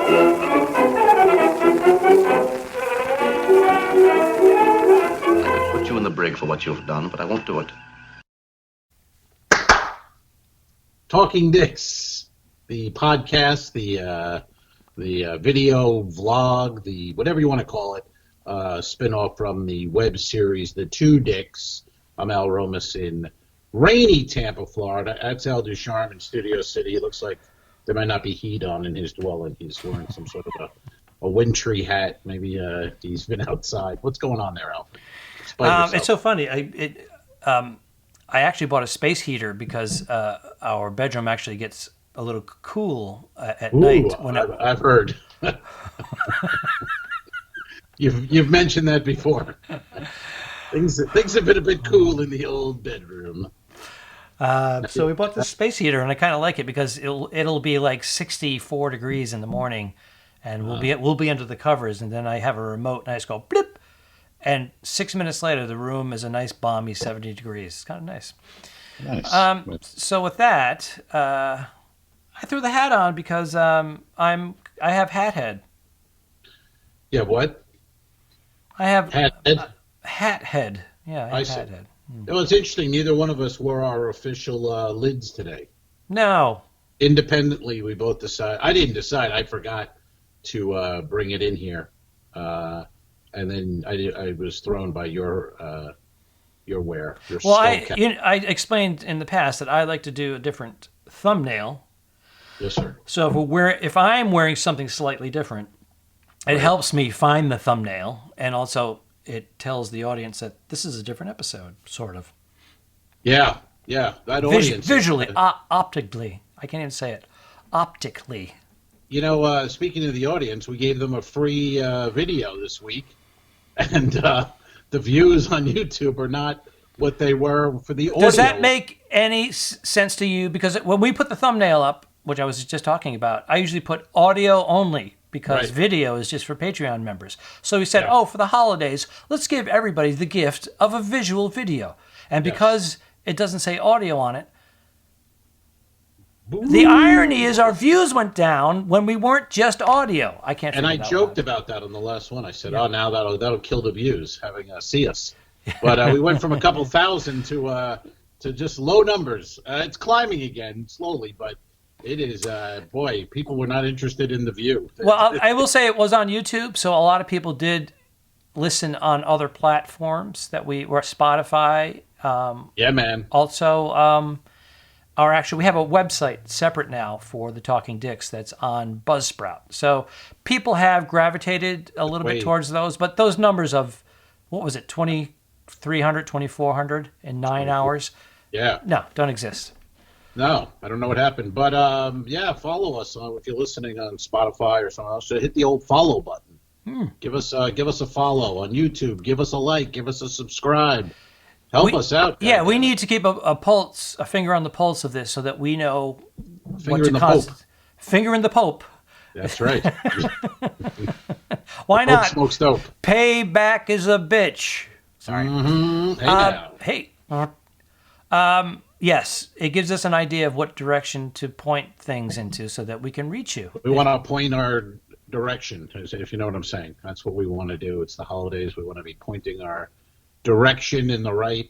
I could put you in the brig for what you've done, but I won't do it. Talking Dicks, the podcast, the video vlog, the whatever you want to call it, spin-off from the web series The Two Dicks. I'm Al Romas in rainy Tampa, Florida. That's Al Ducharme in Studio City. It looks like there might not be heat on in his dwelling. He's wearing some sort of a wintry hat. Maybe he's been outside. What's going on there, Alfred? It's so funny. I actually bought a space heater because our bedroom actually gets a little cool at night. I've heard. You've mentioned that before. Things have been a bit cool in the old bedroom. So we bought this space heater, and I kind of like it because it'll be like 64 degrees in the morning, and we'll be under the covers, and then I have a remote, and I just go blip, and 6 minutes later, the room is a nice balmy 70 degrees. It's kind of nice. Nice. So with that, I threw the hat on because I have hat head. Yeah, what? I have hat head. Hat head. Yeah, I have hat head. Well, it's interesting. Neither one of us wore our official lids today. No. Independently, we both decided. I didn't decide. I forgot to bring it in here, and then I was thrown by your wear. Well, I explained in the past that I like to do a different thumbnail. Yes, sir. So if I'm wearing something slightly different, it helps me find the thumbnail, and also it tells the audience that this is a different episode, sort of. Yeah. That audience. Visually, optically. I can't even say it. Optically. You know, speaking of the audience, we gave them a free video this week, and the views on YouTube are not what they were for the audio. Does that make any sense to you? Because when we put the thumbnail up, which I was just talking about, I usually put audio only because video is just for Patreon members. So we said, for the holidays, let's give everybody the gift of a visual video. And because it doesn't say audio on it, the irony is our views went down when we weren't just audio. I can't. And I joked about that on the last one. I said, now that'll kill the views, having see us. But we went from a couple thousand to just low numbers. It's climbing again slowly, but it is, people were not interested in the view. Well, I will say it was on YouTube, so a lot of people did listen on other platforms that we were Spotify. Yeah, man. Also, we have a website separate now for the Talking Dicks that's on Buzzsprout. So people have gravitated a little bit towards those, but those numbers of, what was it, 2,300, 2,400 in 9 hours? Yeah. No, don't exist. No, I don't know what happened. But, follow us if you're listening on Spotify or something else. So hit the old follow button. Give us a follow on YouTube. Give us a like. Give us a subscribe. Help us out, guys. Yeah, we need to keep a finger on the pulse of this so that we know Finger in the Pope. Finger in the Pope. That's right. Why not? Pope smokes dope. Payback is a bitch. Sorry. Mm-hmm. Hey now. Yes, it gives us an idea of what direction to point things into so that we can reach you. We want to point our direction, if you know what I'm saying. That's what we want to do. It's the holidays. We want to be pointing our direction in the right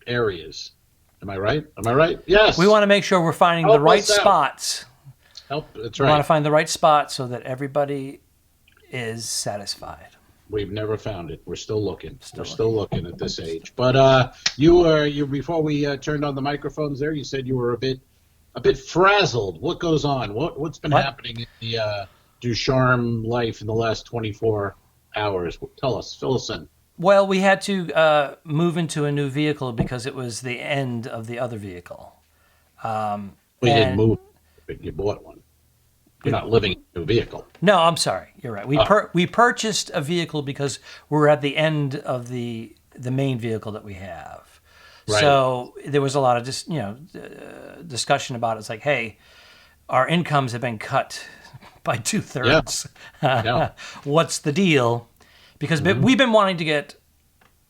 areas. Am I right? Yes. We want to make sure we're finding the right spots. That's We right. want to find the right spot so that everybody is satisfied. We've never found it. We're still looking. We're still looking at this age. But you before we turned on the microphones there, you said you were a bit frazzled. What goes on? What's been happening in the Ducharme life in the last 24 hours? Fill us in. Well, we had to move into a new vehicle because it was the end of the other vehicle. You didn't move, but you bought one. You're not living in a new vehicle. No, I'm sorry. You're right. We purchased a vehicle because we're at the end of the main vehicle that we have. Right. So there was a lot of discussion about it. It's like, hey, our incomes have been cut by 2/3. Yeah. What's the deal? Because we've been wanting to get,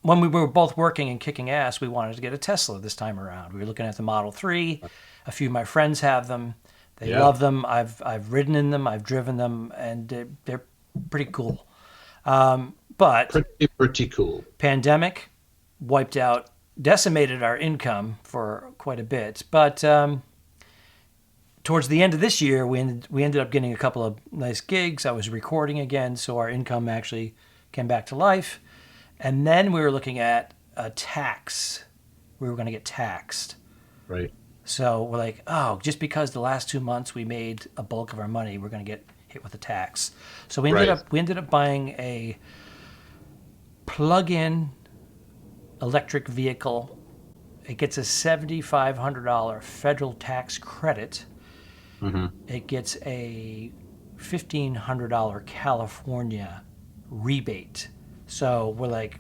when we were both working and kicking ass, we wanted to get a Tesla this time around. We were looking at the Model 3. A few of my friends have them. They love them. I've ridden in them. I've driven them, and they're pretty cool. But pretty cool. Pandemic decimated our income for quite a bit. But towards the end of this year, we ended up getting a couple of nice gigs. I was recording again, so our income actually came back to life. And then we were looking at a tax. We were going to get taxed. Right. So we're like, oh, just because the last 2 months we made a bulk of our money, we're going to get hit with a tax. So we ended up buying a plug-in electric vehicle. It gets a $7,500 federal tax credit. Mm-hmm. It gets a $1,500 California rebate. So we're like,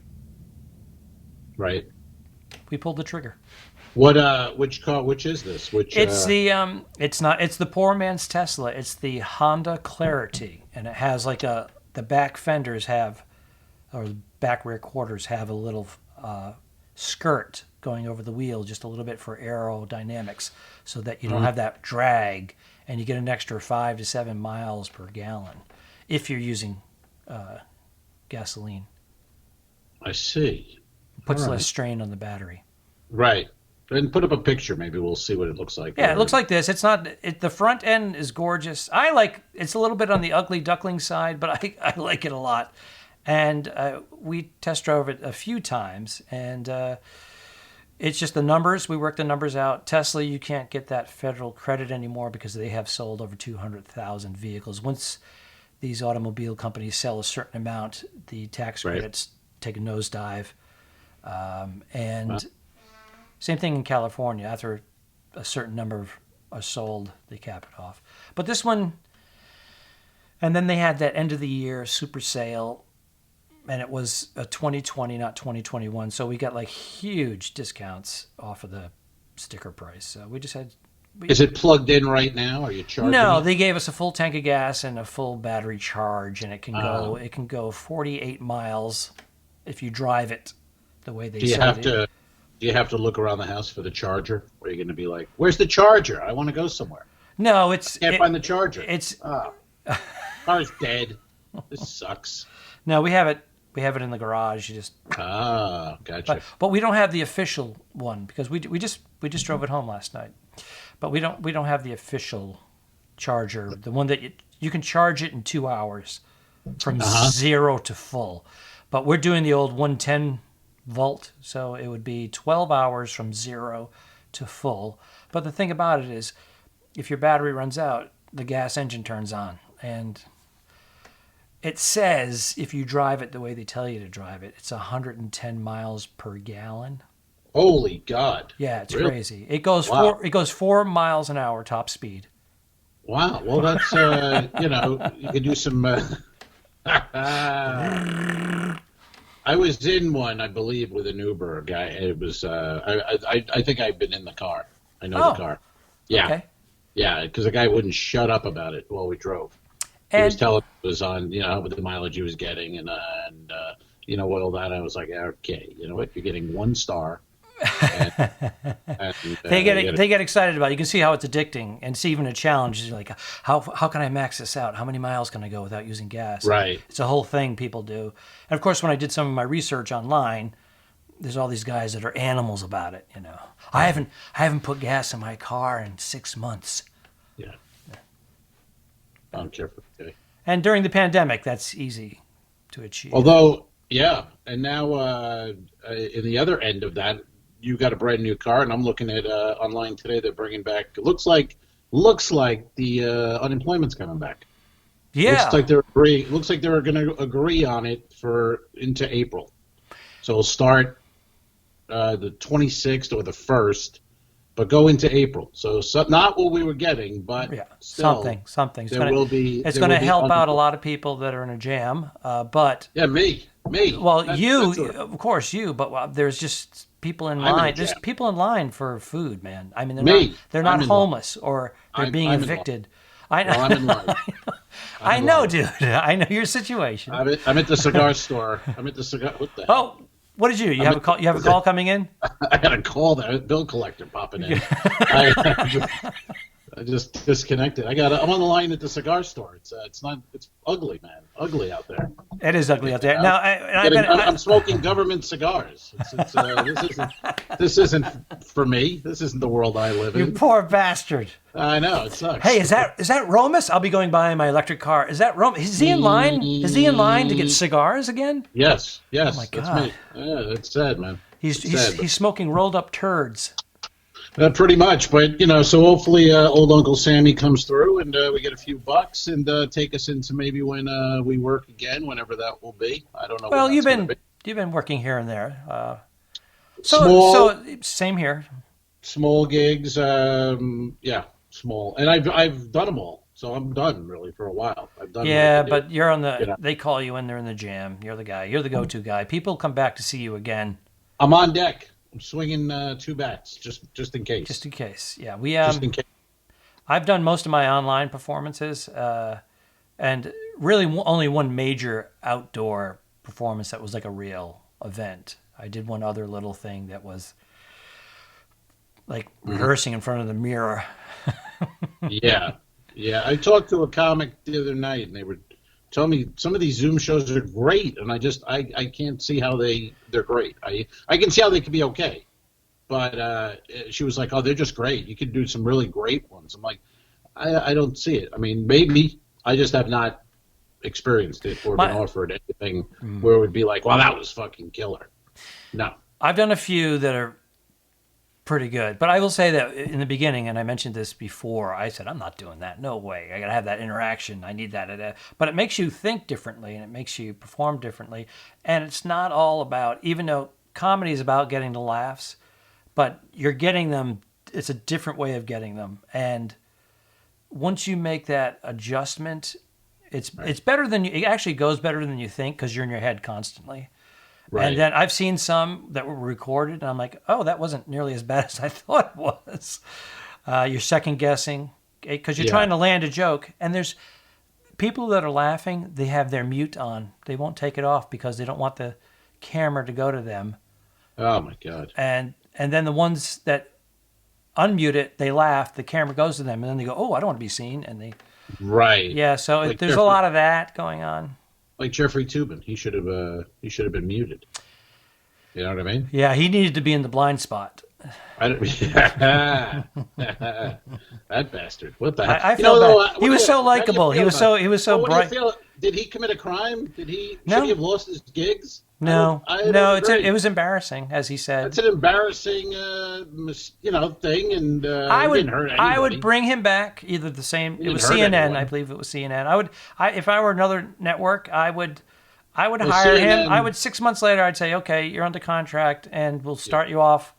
right. We pulled the trigger. Which car? Which is this? It's the poor man's Tesla. It's the Honda Clarity, and it has like the back fenders have, or the back rear quarters have a little skirt going over the wheel, just a little bit for aerodynamics, so that you don't have that drag, and you get an extra 5 to 7 miles per gallon if you're using gasoline. I see. It puts less strain on the battery. Right. And put up a picture. Maybe we'll see what it looks like. Yeah, it looks like this. It's not. The front end is gorgeous. It's a little bit on the ugly duckling side, but I like it a lot. And we test drove it a few times, and it's just the numbers. We worked the numbers out. Tesla, you can't get that federal credit anymore because they have sold over 200,000 vehicles. Once these automobile companies sell a certain amount, the tax credits take a nosedive. Same thing in California. After a certain number are sold, they cap it off. But this one, and then they had that end of the year super sale, and it was a 2020, not 2021. So we got like huge discounts off of the sticker price. So we just had. Is it plugged in right now? Are you charging? No, they gave us a full tank of gas and a full battery charge, and it can go 48 miles if you drive it the way they say. Do you have to look around the house for the charger? Or are you going to be like, "Where's the charger? I want to go somewhere." No, can't find the charger. Car's dead. This sucks. No, we have it. We have it in the garage. You just gotcha. But we don't have the official one because we just drove it home last night. But we don't have the official charger. The one that you can charge it in 2 hours from 0 to full. But we're doing the old 110 volt, so it would be 12 hours from 0 to full. But the thing about it is, if your battery runs out, the gas engine turns on, and it says if you drive it the way they tell you to drive it, it's 110 miles per gallon. Holy God! Yeah, it's really? Crazy. It goes 4 miles an hour top speed. Wow. Well, that's you can do some. I was in one, I believe, with an Uber guy. It was. I think I've been in the car. I know the car. Yeah. Okay. Yeah, because the guy wouldn't shut up about it while we drove. He was telling it was on, with the mileage he was getting, and all that. I was like, okay, you know what? You're getting 1 star. They get excited about it. You can see how it's addicting, and it's even a challenge. You're like, how can I max this out? How many miles can I go without using gas? Right. It's a whole thing people do. And of course, when I did some of my research online, there's all these guys that are animals about it. I haven't put gas in my car in 6 months. Yeah. I don't care for the day. And during the pandemic, that's easy to achieve. Although, yeah, and now in the other end of that, you got a brand new car, and I'm looking at online today. They're bringing back. It looks like the unemployment's coming back. Yeah, looks like they're going to agree on it into April. So it'll start the 26th or the 1st, but go into April. So not what we were getting, but still, something. It's going to help out a lot of people that are in a jam. But yeah, me. Well, of course, you. But there's just people in line. There's people in line for food, man. I mean, they're not homeless or they're being evicted. I know. Well, I'm in line. I know, dude. I know your situation. I'm at the cigar store. I'm at the cigar. What the hell? Oh, what did you? You have a call? You have a call coming in? I got a call. There, bill collector popping in. I just disconnected. I'm on the line at the cigar store. It's ugly, man. Ugly out there. It is ugly out there. Now, I'm smoking government cigars. This isn't for me. This isn't the world I live in. You poor bastard. I know, it sucks. Hey, is that Romas? I'll be going by in my electric car. Is that Romas? Is he in line? Is he in line to get cigars again? Yes. Oh my God. That's me. Yeah, it's sad, man. He's smoking rolled up turds. Pretty much, but so hopefully old Uncle Sammy comes through and we get a few bucks and take us into maybe when we work again, whenever that will be. I don't know. Well, you've been working here and there. So same here. Small gigs, yeah, small, and I've done them all, so I'm done really for a while. I've done. Yeah, but you're on the. They call you when they're in the jam. You're the guy. You're the go-to guy. People come back to see you again. I'm on deck. I'm swinging 2 bats just in case. Just in case, yeah. Just in case. I've done most of my online performances, and really only one major outdoor performance that was like a real event. I did one other little thing that was like rehearsing in front of the mirror. Yeah. I talked to a comic the other night, and they were telling me some of these Zoom shows are great, and I can't see how they're great. I can see how they could be okay, but she was like, "Oh, they're just great. You could do some really great ones." I'm like, I don't see it. I mean, maybe I just have not experienced it or been offered anything where it would be like, "Wow, that was fucking killer." No, I've done a few that are pretty good, but I will say that in the beginning, and I mentioned this before, I said, I'm not doing that. No way. I got to have that interaction. I need that. But it makes you think differently, and it makes you perform differently. And it's not all about, even though comedy is about getting the laughs, but you're getting them, it's a different way of getting them. And once you make that adjustment, it's better than it actually goes better than you think because you're in your head constantly. Right. And then I've seen some that were recorded, and I'm like, oh, that wasn't nearly as bad as I thought it was. You're second guessing because you're trying to land a joke, and there's people that are laughing. They have their mute on. They won't take it off because they don't want the camera to go to them. Oh my God! And then the ones that unmute it, they laugh. The camera goes to them, and then they go, oh, I don't want to be seen, and they. Right. Yeah. So like there's a lot of that going on. Like Jeffrey Toobin, he should have been muted. You know what I mean? Yeah, he needed to be in the blind spot. That bastard! What the heck? I feel bad. He was so likable. He was so bright. Did he commit a crime? Should he have lost his gigs? No. It was embarrassing, as he said. It's an embarrassing, thing, and it didn't hurt anybody. I would bring him back. Either the same. It was CNN. Anyone. I believe it was CNN. If I were another network, I would hire CNN, him. 6 months later, I'd say, okay, you're under contract, and we'll start you off.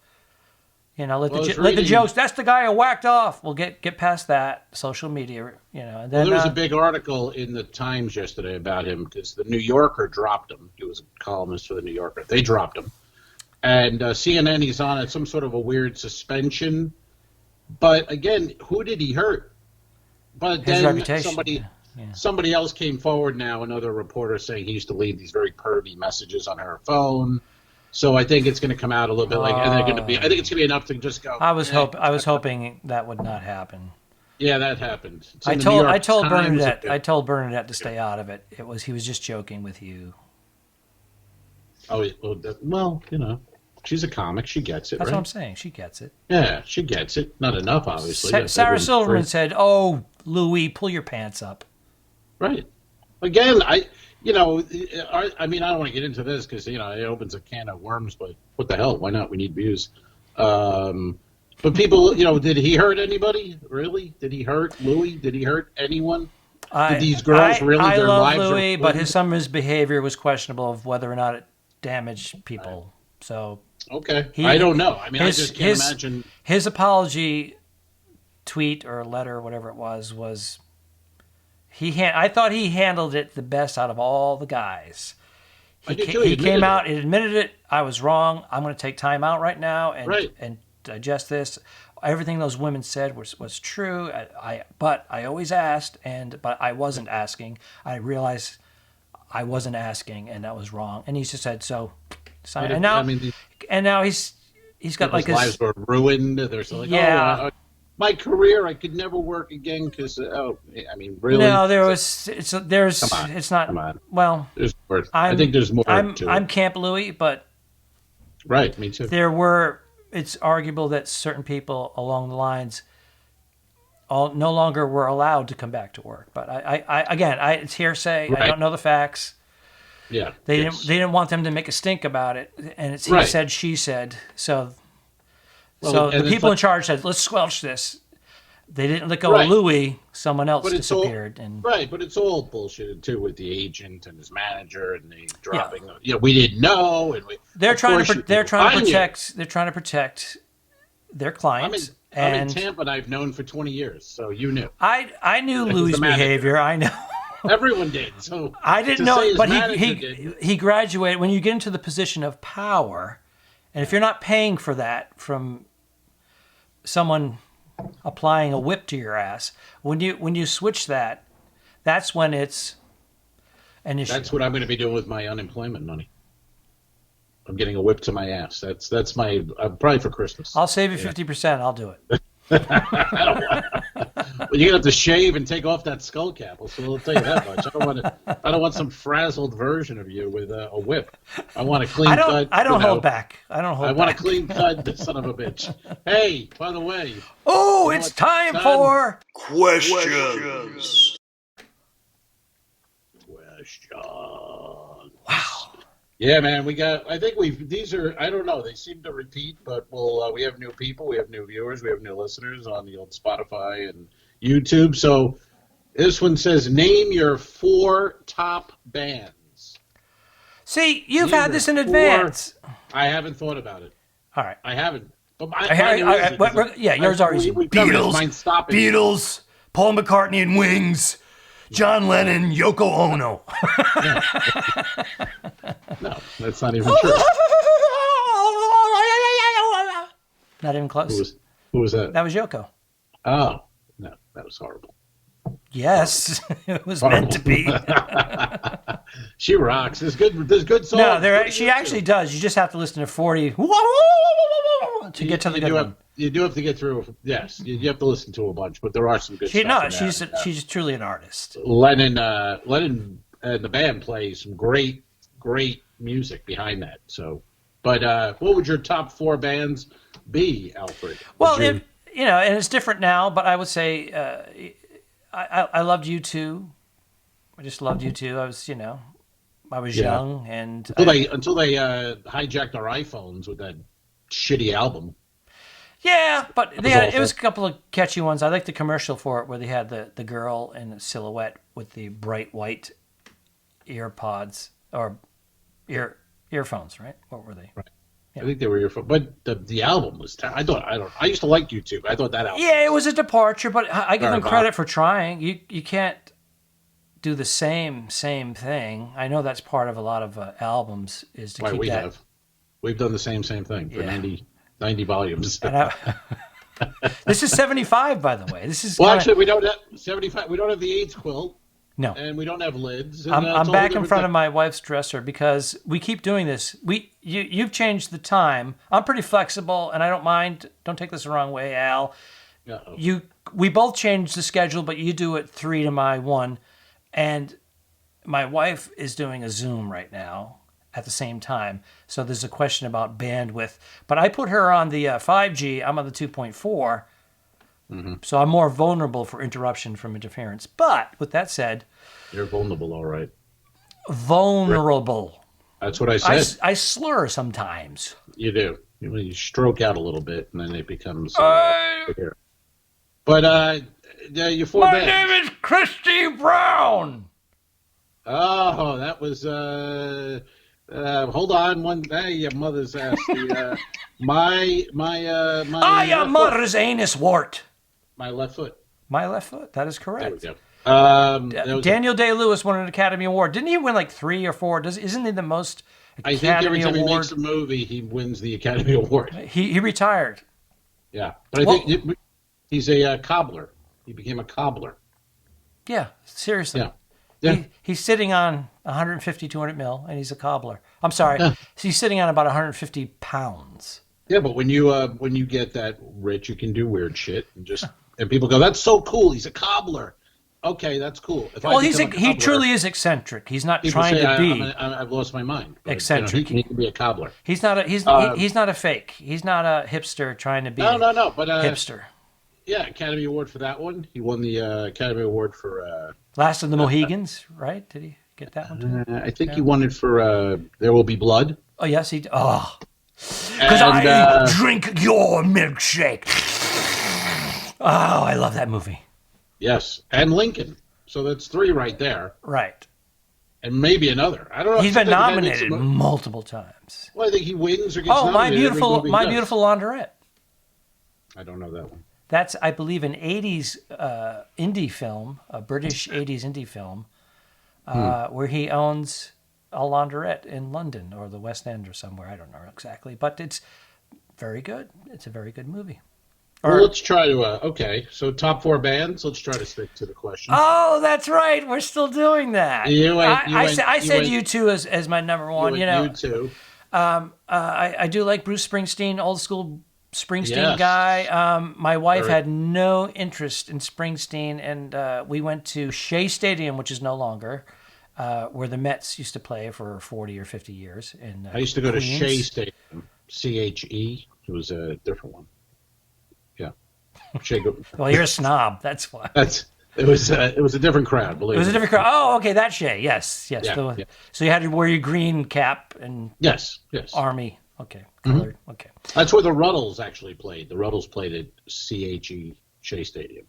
Let the jokes. That's the guy who whacked off. We'll get past that. Social media, And then, there was a big article in the Times yesterday about him because the New Yorker dropped him. He was a columnist for the New Yorker. They dropped him, and CNN. He's on some sort of a weird suspension. But again, who did he hurt? But his then reputation. Somebody else came forward now. Another reporter saying he used to leave these very pervy messages on her phone. So I think it's going to come out a little bit like, and they're going to be. I think it's going to be enough to just go. I was hoping that would not happen. Yeah, that happened. I told Bernadette to stay out of it. He was just joking with you. Oh well, she's a comic. She gets it. That's right? what I'm saying. She gets it. Yeah, she gets it. Not enough, obviously. Sarah Silverman said, "Oh, Louis, pull your pants up." Right. Again, I don't want to get into this because, it opens a can of worms, but what the hell? Why not? We need views. But people, did he hurt anybody? Really? Did he hurt Louis? Did he hurt anyone? Did these girls really, their lives love Louis, but some of his behavior was questionable of whether or not it damaged people. So okay. I don't know. I mean, I just can't imagine. His apology tweet or letter or whatever it was I thought he handled it the best out of all the guys. He came out and admitted it. I was wrong. I'm going to take time out right now and digest this. Everything those women said was true. But I always asked, but I wasn't asking. I realized I wasn't asking, and that was wrong. And he just said so. And now he's got like his lives were ruined. There's like my career, I could never work again because, I mean, really? No, Come on, it's not. come on. Well, There's more. I think there's more to it. I'm Camp Louis, but Right, me too. It's arguable that certain people along the lines no longer were allowed to come back to work. But it's hearsay. Right. I don't know the facts. Yeah. They didn't want them to make a stink about it, and it's he said, she said. So the people in charge said, let's squelch this. They didn't let go of Louis. Someone else disappeared. But it's all bullshit too with the agent and his manager and the dropping. Yeah. We didn't know, and they're trying to protect their clients. I'm in Tampa, and I've known for 20 years, so you knew. I knew Louis' behavior. I know. Everyone did. So I didn't know, but he graduated. When you get into the position of power, and if you're not paying for that from someone applying a whip to your ass, when you switch that's when it's an issue. That's what I'm going to be doing with my unemployment money. I'm getting a whip to my ass. That's my probably for Christmas. I'll save you 50%. I'll do it. I don't want. Well, you're gonna have to shave and take off that skull cap. So I'll tell you that much. I don't want some frazzled version of you with a whip. I want a clean cut. I don't hold back. I want a clean cut, son of a bitch. Hey, by the way. Oh, it's time for questions. Wow. Yeah, man, I think these are, I don't know, they seem to repeat, but we have new people, we have new viewers, we have new listeners on the old Spotify and YouTube. So this one says, name your 4 top bands. See, you've had this in advance. I haven't thought about it. All right. I haven't. But yours are easy. Beatles, Paul McCartney and Wings, John Lennon, Yoko Ono. No, that's not even true. Not even close. Who was that? That was Yoko. Oh, no, that was horrible. Yes, it was meant to be. She rocks. There's good songs. No, she actually does. You just have to listen to 40 to get to the good one. You do have to get through. Yes, you have to listen to a bunch, but there are some good stuff. She's truly an artist. Lennon and the band play some great music behind that. So, but what would your top 4 bands be, Alfred? Well, and it's different now, but I would say I loved U2. I just loved U2. I was young and until they hijacked our iPhones with that shitty album. Yeah, but it was a couple of catchy ones. I liked the commercial for it where they had the girl in a silhouette with the bright white earpods or earphones, right? What were they? Right. Yeah. I think they were earphones, but the album was. I used to like YouTube. I thought that album. Yeah, it was a departure, but I give them credit for trying. You can't do the same thing. I know that's part of a lot of albums is to keep that. We've done the same thing for 90 volumes. This is 75, by the way. This is actually we don't have 75. We don't have the AIDS quilt. No, and we don't have lids. I'm back in front of my wife's dresser because we keep doing this. You've changed the time. I'm pretty flexible, and I don't mind. Don't take this the wrong way, Al. Uh-oh. We both change the schedule, but you do it 3 to my 1, and my wife is doing a Zoom right now at the same time. So there's a question about bandwidth. But I put her on the 5G. I'm on the 2.4. Mm-hmm. So I'm more vulnerable for interruption from interference. But with that said... You're vulnerable, all right. Vulnerable. That's what I said. I slur sometimes. You do. You stroke out a little bit, and then it becomes... But your 4 bands. My name is Christy Brown. Oh, that was... hold on, your mother's ass. My your mother's anus wart. My left foot. My left foot. That is correct. There we go. Daniel Day-Lewis won an Academy Award. Didn't he win like 3 or 4? Isn't he the most Academy Award? I think every time he makes a movie, he wins the Academy Award. He retired. Yeah, but I think he's a cobbler. He became a cobbler. Yeah, seriously. Yeah. He's sitting on 150, 200 mil, and he's a cobbler. I'm sorry. Yeah. He's sitting on about 150 pounds. Yeah, but when you get that rich, you can do weird shit and people go, "That's so cool. He's a cobbler." Okay, that's cool. If Well, I become a he cobbler, truly is eccentric. He's not people trying say to be I've lost my mind. But, eccentric. he can be a cobbler. He's not a fake. He's not a hipster trying to be No. But hipster. yeah, Academy Award for that one. He won the Academy Award for Last of the Mohegans, right? Did he get that one too? I think he won it for There Will Be Blood. Oh yes, he. Oh, Because I drink your milkshake. oh, I love that movie. Yes, and Lincoln. So that's 3 right there, Right. and maybe another. I don't know. He's been Sometimes the guy makes nominated some- multiple times. Well, I think he wins or gets Oh, nominated. my beautiful laundrette. I don't know that one. That's, I believe, an '80s indie film, a British '80s indie film, where he owns a laundrette in London or the West End or somewhere. I don't know exactly, but it's very good. It's a very good movie. Well, let's try to. Okay, so top 4 bands. Let's try to stick to the question. Oh, that's right. We're still doing that. I said U2 as my number one. U2. I do like Bruce Springsteen, old school Springsteen Yes. guy. My wife had no interest in Springsteen, and we went to Shea Stadium, which is no longer, where the Mets used to play for 40 or 50 years. In I used to go to Queens. Shea Stadium, CHE. It was a different one. Yeah, Shea. Well, you're a snob. That's why. It was a different crowd. Believe It was a me. different crowd. Oh, okay, that Shea. Yes. Yeah, yeah. So you had to wear your green cap and Yes. army. Okay, colored. Okay. That's where the Ruddles actually played. The Ruddles played at CHE Shea Stadium.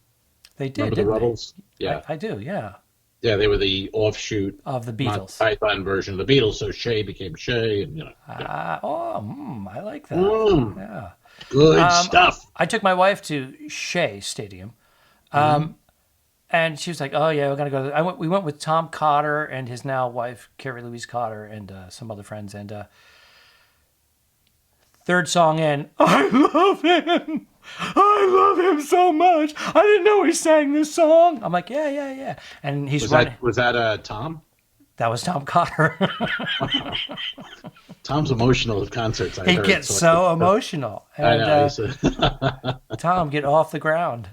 They did. Remember the didn't they? Ruddles? Yeah. I do. Yeah. Yeah, they were the offshoot Of the Beatles. Python version of the Beatles. So Shea became Shea, and I like that. Mm. Yeah. Good stuff. I took my wife to Shea Stadium, and she was like, "Oh yeah, we're gonna go." We went with Tom Cotter and his now wife Carrie Louise Cotter and some other friends. And third song in, I love him. I love him so much. I didn't know he sang this song. I'm like, yeah. And he's running. Was that Tom? That was Tom Cotter. Tom's emotional at concerts. He gets so emotional. And, I know. Tom, get off the ground.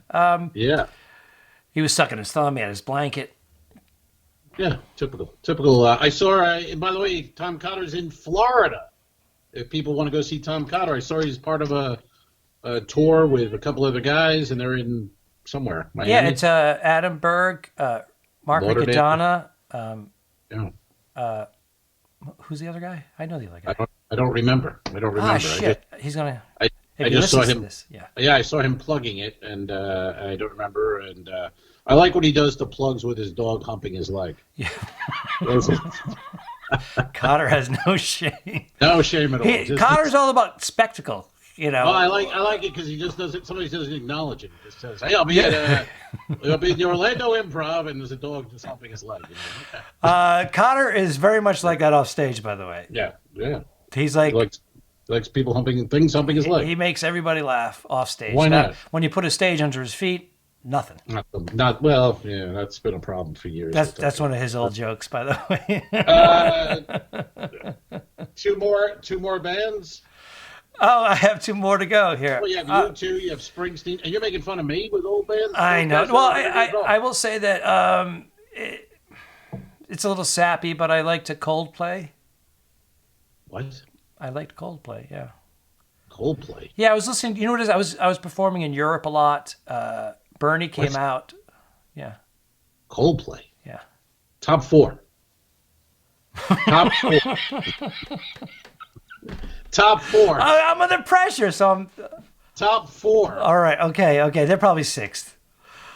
Yeah. He was sucking his thumb. He had his blanket. Yeah, typical. I saw. By the way, Tom Cotter's in Florida. If people want to go see Tom Cotter, I saw he's part of a tour with a couple other guys, and they're in somewhere. Miami. Yeah, it's Adam Berg, Mark Lauderdale. Riccadonna. Yeah. Who's the other guy? I know the other guy. I don't remember. Ah, shit. He's gonna. I If just he saw listens to him. this, yeah. Yeah, I saw him plugging it, and I don't remember. And I like what he does to plugs with his dog humping his leg. Yeah. Those are- Cotter has no shame. no shame at all. Cotter's all about spectacle. You know. Well, I like it because he just doesn't. Somebody doesn't acknowledge it. He just says, "Hey, I'll be at the Orlando Improv,nd there's a dog just humping his leg." You know? Okay. Cotter is very much like that off stage, by the way. Yeah. He's like. He likes people humping his leg. He makes everybody laugh off stage. Why not? When you put a stage under his feet, nothing. Not well. Yeah, that's been a problem for years. That's one of his old jokes, by the way. Two more bands. Oh, I have 2 more to go here. Well, you have U2, you have Springsteen, and you're making fun of me with old bands. I know. That's Well, not I will say that it's a little sappy, but I liked Coldplay. What? I liked Coldplay. Yeah. Coldplay. Yeah, I was listening. You know what it is? I was performing in Europe a lot. Bernie came out. Yeah. Coldplay. Yeah. Top 4. Top 4. Top 4. I'm under pressure, so I'm. Top 4. All right. Okay. They're probably 6th.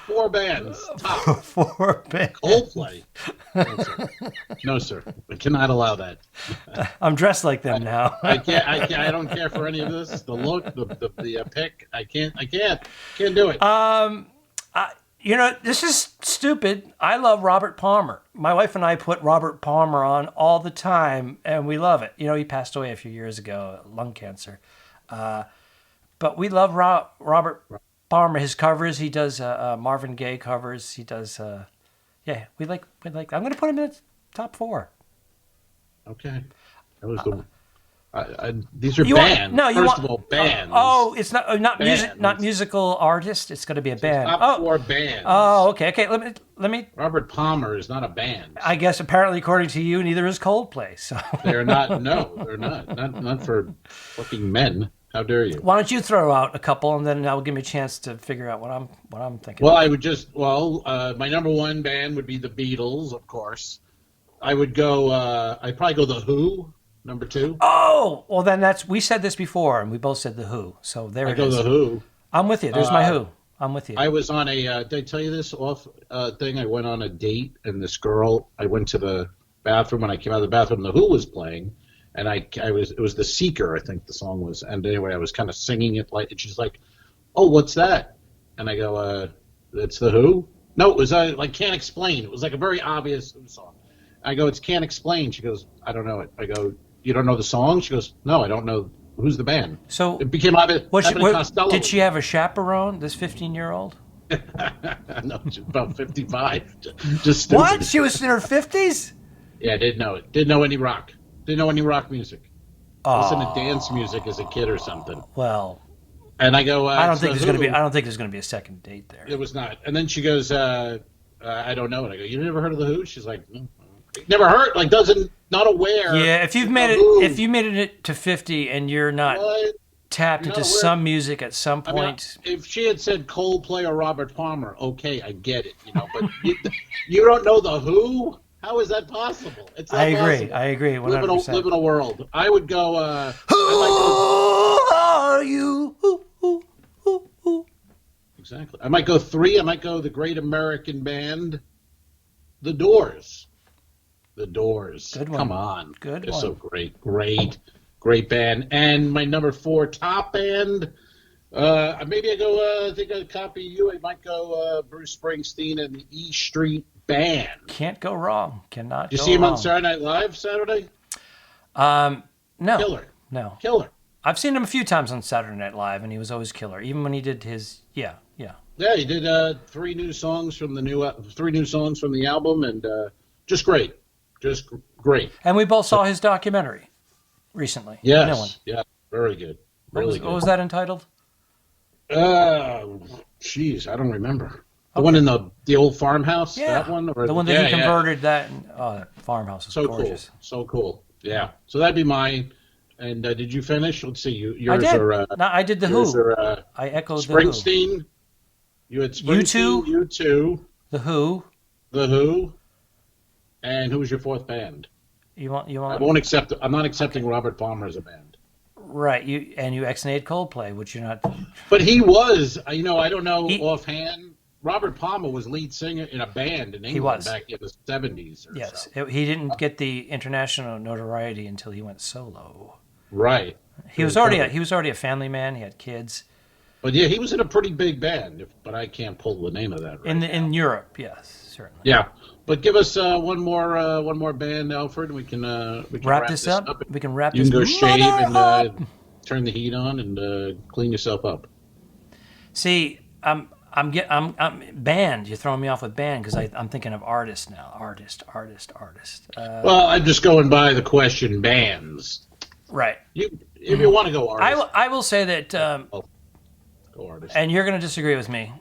4 bands. Top. 4 bands. Coldplay. No, sir. We cannot allow that. I'm dressed like them now. I can't. I don't care for any of this. The look, the pick. I can't do it. You know, this is stupid. I love Robert Palmer. My wife and I put Robert Palmer on all the time, and we love it. You know, he passed away a few years ago, lung cancer. But we love Robert Palmer. His covers, he does Marvin Gaye covers. He does, yeah, we like. I'm going to put him in the top 4. Okay. That was the. These are You bands. want, no, you First want, of all, bands. it's not music, Bands. not musical artist. It's going to be a band. Top 4 bands. Oh, okay. Let me. Robert Palmer is not a band. I guess apparently, according to you, neither is Coldplay. So They're not. No, they're not. Not for fucking men. How dare you? why don't you throw out a couple, and then that will give me a chance to figure out what I'm thinking. Well, I would just. My number 1 band would be the Beatles, of course. I would go. I'd probably go the Who. Number 2. Oh, well then we said this before, and we both said the Who. So there it is. I go the Who. I'm with you. There's my Who. I'm with you. I was on a. Did I tell you this off thing? I went on a date, and this girl. I went to the bathroom. When I came out of the bathroom, the Who was playing, and it was The Seeker, I think the song was. And anyway, I was kind of singing it and she's like, "Oh, what's that?" And I go, "It's the Who." No, it was Can't Explain. It was like a very obvious Who song. I go, "It's Can't Explain." She goes, "I don't know it." I go, "You don't know the song?" She goes, "No, I don't know. Who's the band?" So it became obvious. Did she have a chaperone? This 15-year-old? No, she's about 55. Just stupid. What? She was in her 50s? Yeah, didn't know it. Didn't know any rock. Didn't know any rock music. Listen to dance music as a kid or something. Well, and I go, I don't think there's going to be a second date there. It was not. And then she goes, I don't know. And I go, "You never heard of the Who?" She's like, "No." Never heard, not aware. Yeah, if you made it to 50 and you're not tapped into some music at some point. I mean, if she had said Coldplay or Robert Palmer, okay, I get it, but you don't know the Who? How is that possible? It's not possible. I agree. 100%. Live in a world. I would go. Who are you? Who? Exactly. I might go 3. I might go the Great American Band, The Doors. The Doors. Good one. Come on. Good They're one. so great. Great band. And my number 4 top band, maybe I go, I think I'd copy you. I might go Bruce Springsteen and the E Street Band. Can't go wrong. Cannot Did you go see him wrong. on Saturday Night Live Saturday? No. Killer. No. Killer. I've seen him a few times on Saturday Night Live, and he was always killer. Even when he did his, yeah. Yeah, he did 3 new songs from the album, and just great. Just great. And we both saw his documentary recently. Yes. The new one. Yeah, very good. Really good. What was that entitled? Jeez, I don't remember. The one in the old farmhouse? Yeah. That one? Or the one that he converted that. That farmhouse is gorgeous. Cool. So cool. Yeah. So that'd be mine. And did you finish? Let's see. Yours I did. Are, no, I did the Who. I echoed the Who. Springsteen. You had Springsteen. U2. The Who. The Who. And who was your 4th band? You want? I'm not accepting Robert Palmer as a band. Right. You ex-nayed Coldplay, which you're not. But he was. I don't know offhand. Robert Palmer was lead singer in a band in England back in the 70s. Yes. He didn't get the international notoriety until he went solo. Right. He was already a family man. He had kids. But yeah, he was in a pretty big band. But I can't pull the name of that right now. In Europe, yes, certainly. Yeah. But give us one more band, Alfred, and we can wrap this up. We can wrap you this. You can go shave and turn the heat on and clean yourself up. See, I'm band. You're throwing me off with band because I'm thinking of artist now. Artist. Well, I'm just going by the question bands. Right. If you want to go artist. I will say that. Go artist. And you're going to disagree with me.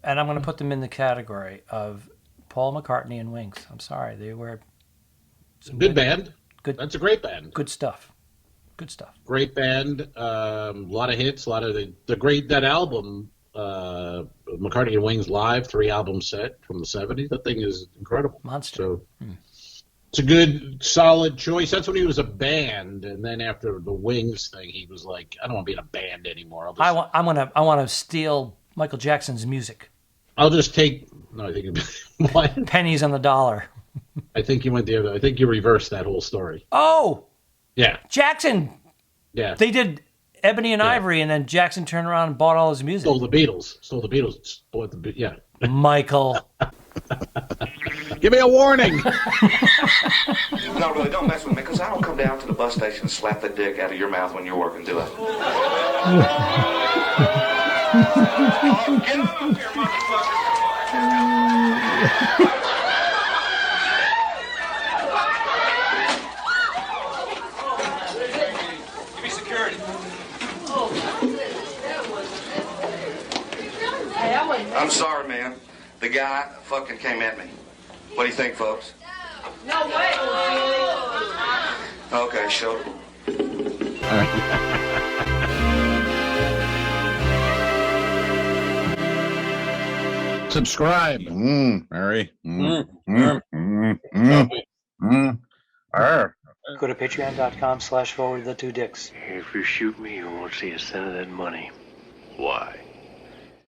And I'm going to put them in the category of Paul McCartney and Wings. I'm sorry. They were good band. Good. That's a great band. Good stuff. Great band. A lot of hits. A lot of that album, McCartney and Wings Live, 3-album set from the 70s. That thing is incredible. Monster. So it's a good, solid choice. That's when he was a band, and then after the Wings thing, he was like, I don't want to be in a band anymore. I want to steal Michael Jackson's music. I'll just take. No, I think what? Pennies on the dollar. I think you went the other. I think you reversed that whole story. Oh, yeah, Jackson. Yeah, they did Ebony and Ivory, and then Jackson turned around and bought all his music. Stole the Beatles. Bought the yeah. Michael. Give me a warning. No, really, don't mess with me, because I don't come down to the bus station and slap the dick out of your mouth when you're working, do I? Get up here, motherfucker! fucking came at me. What do you think, folks? No way. Okay, show. Subscribe. Mary. Go to patreon.com/forward the two dicks. If you shoot me, you won't see a cent of that money. Why?